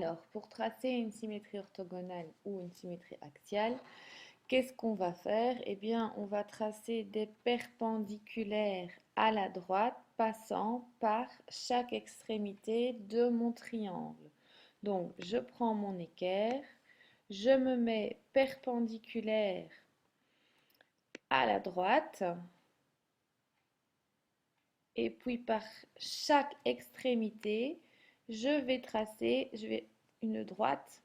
Alors, pour tracer une symétrie orthogonale ou une symétrie axiale, qu'est-ce qu'on va faire? Eh bien, on va tracer des perpendiculaires à la droite passant par chaque extrémité de mon triangle. Donc, je prends mon équerre, je me mets perpendiculaire à la droite et puis par chaque extrémité, je vais tracer une droite.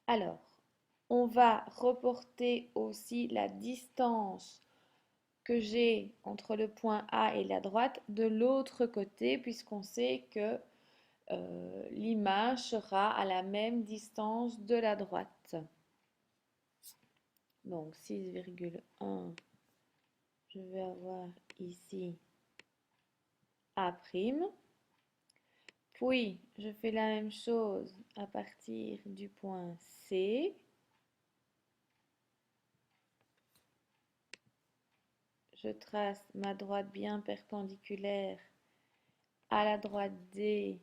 Alors, on va reporter aussi la distance que j'ai entre le point A et la droite de l'autre côté, puisqu'on sait que l'image sera à la même distance de la droite. Donc 6,1, je vais avoir ici A'. Puis, je fais la même chose à partir du point C. Je trace ma droite bien perpendiculaire à la droite D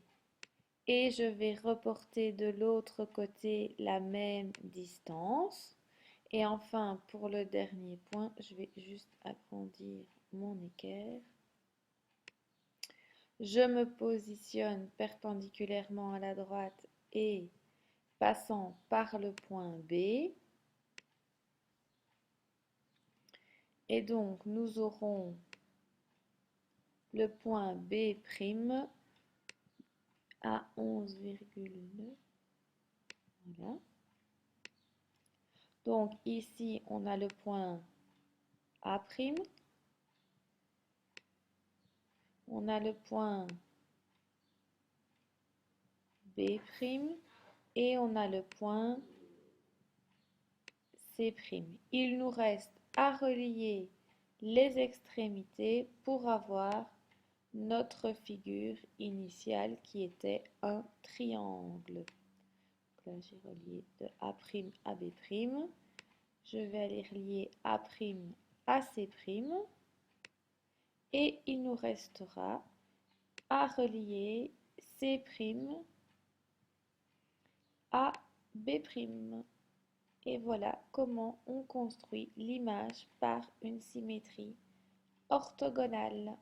et je vais reporter de l'autre côté la même distance. Et enfin, pour le dernier point, je vais juste agrandir mon équerre. Je me positionne perpendiculairement à la droite et passant par le point B. Et donc, nous aurons le point B' à 11,9. Voilà. Donc, ici, on a le point A'. On a le point B' et on a le point C'. Il nous reste à relier les extrémités pour avoir notre figure initiale qui était un triangle. Donc là, j'ai relié de A' à B'. Je vais aller relier A' à C'. Et il nous restera à relier C' à B'. Et voilà comment on construit l'image par une symétrie orthogonale.